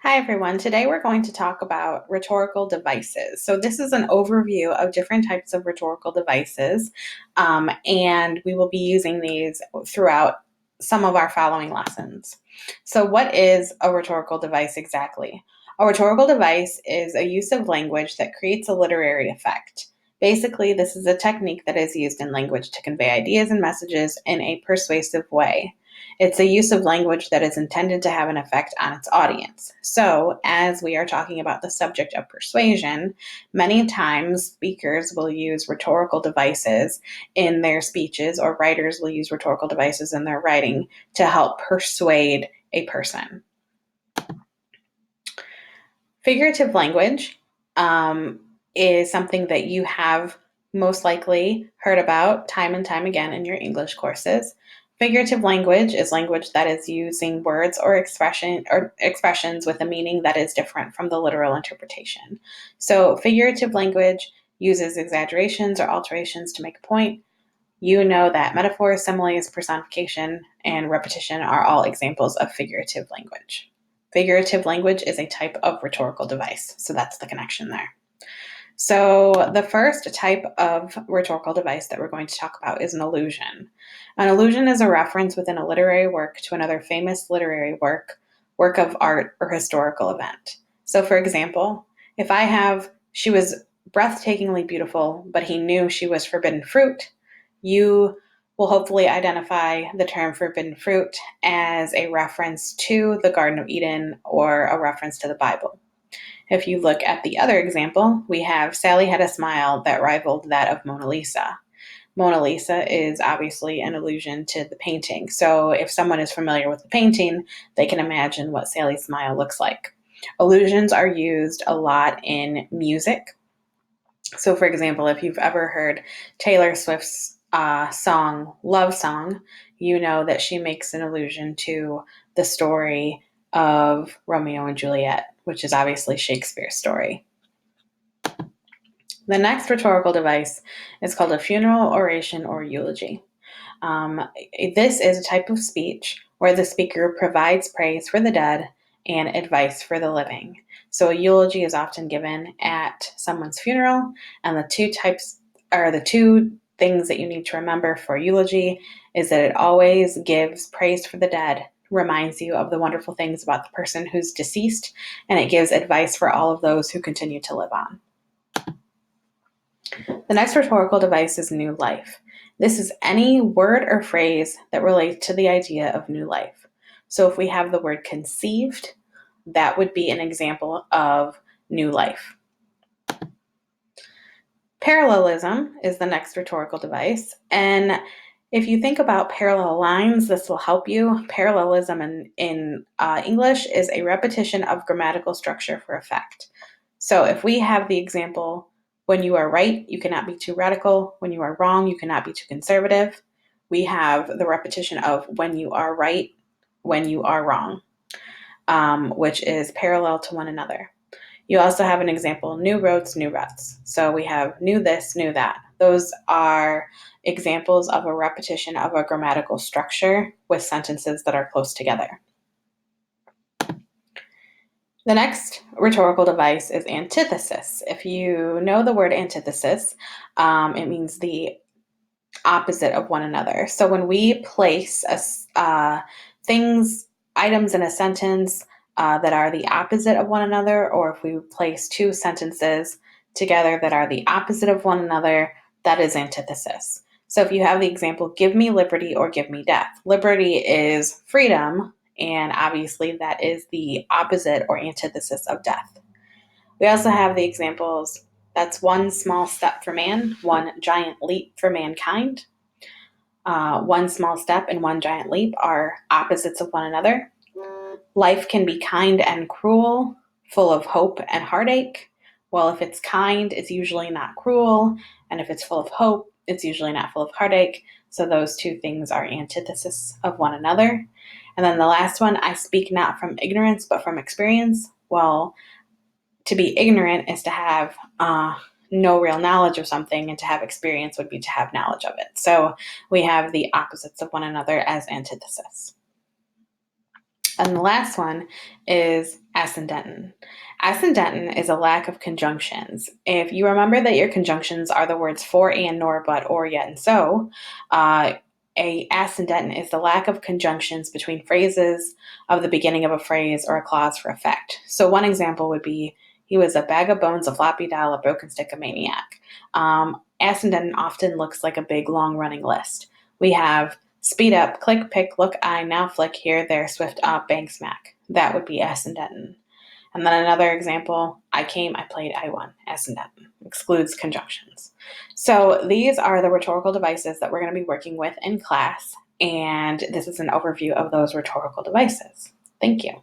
Hi, everyone. Today we're going to talk about rhetorical devices. So, this is an overview of different types of rhetorical devices, and we will be using these throughout some of our following lessons. So, what is a rhetorical device exactly? A rhetorical device is a use of language that creates a literary effect. Basically, this is a technique that is used in language to convey ideas and messages in a persuasive way. It's a use of language that is intended to have an effect on its audience. So, as we are talking about the subject of persuasion, many times speakers will use rhetorical devices in their speeches, or writers will use rhetorical devices in their writing to help persuade a person. Figurative language is something that you have most likely heard about time and time again in your English courses. Figurative language is language that is using words or expressions with a meaning that is different from the literal interpretation. So, figurative language uses exaggerations or alterations to make a point. You know that metaphors, similes, personification, and repetition are all examples of figurative language. Figurative language is a type of rhetorical device, so that's the connection there. So, the first type of rhetorical device that we're going to talk about is an allusion. An allusion is a reference within a literary work to another famous literary work of art, or historical event. So, for example, if I have, she was breathtakingly beautiful, but he knew she was forbidden fruit, you will hopefully identify the term forbidden fruit as a reference to the Garden of Eden or a reference to the Bible. If you look at the other example, we have Sally had a smile that rivaled that of Mona Lisa. Mona Lisa is obviously an allusion to the painting. So if someone is familiar with the painting, they can imagine what Sally's smile looks like. Allusions are used a lot in music. So, for example, if you've ever heard Taylor Swift's song, Love Song, you know that she makes an allusion to the story of Romeo and Juliet, which is obviously Shakespeare's story. The next rhetorical device is called a funeral oration or eulogy. Um, this is a type of speech where the speaker provides praise for the dead and advice for the living. So a eulogy is often given at someone's funeral, and the two things that you need to remember for eulogy is that it always gives praise for the dead, reminds you of the wonderful things about the person who's deceased, and it gives advice for all of those who continue to live on. The next rhetorical device is new life. This is any word or phrase that relates to the idea of new life. So if we have the word conceived, that would be an example of new life. Parallelism is the next rhetorical device. And if you think about parallel lines, this will help you. Parallelism in English is a repetition of grammatical structure for effect. So if we have the example, when you are right, you cannot be too radical. When you are wrong, you cannot be too conservative. We have the repetition of when you are right, when you are wrong, which is parallel to one another. You also have an example, new roads, new ruts. So we have new this, new that. Those are examples of a repetition of a grammatical structure with sentences that are close together. The next rhetorical device is antithesis. If you know the word antithesis, it means the opposite of one another. So when we place items in a sentence that are the opposite of one another, or if we place two sentences together that are the opposite of one another, that is antithesis. So if you have the example, give me liberty or give me death. Liberty is freedom, and obviously that is the opposite or antithesis of death. We also have the examples, that's one small step for man, one giant leap for mankind. One small step and one giant leap are opposites of one another. Life can be kind and cruel, full of hope and heartache. Well, if it's kind, it's usually not cruel, and if it's full of hope, it's usually not full of heartache. So those two things are antithesis of one another. And then the last one, I speak not from ignorance, but from experience. Well, to be ignorant is to have no real knowledge of something, and to have experience would be to have knowledge of it. So we have the opposites of one another as antithesis. And the last one is ascendentin. Ascendentin is a lack of conjunctions. If you remember that your conjunctions are the words for, and, nor, but, or, yet, and so, a ascendentin is the lack of conjunctions between phrases of the beginning of a phrase or a clause for effect. So one example would be, he was a bag of bones, a floppy dial, a broken stick, a maniac. Ascendentin often looks like a big, long running list. We have speed up, click, pick, look, I, now flick, here, there, swift, up, bang, smack. That would be ascendentin. And then another example, I came, I played, I won. Ascendentin excludes conjunctions. So these are the rhetorical devices that we're going to be working with in class. And this is an overview of those rhetorical devices. Thank you.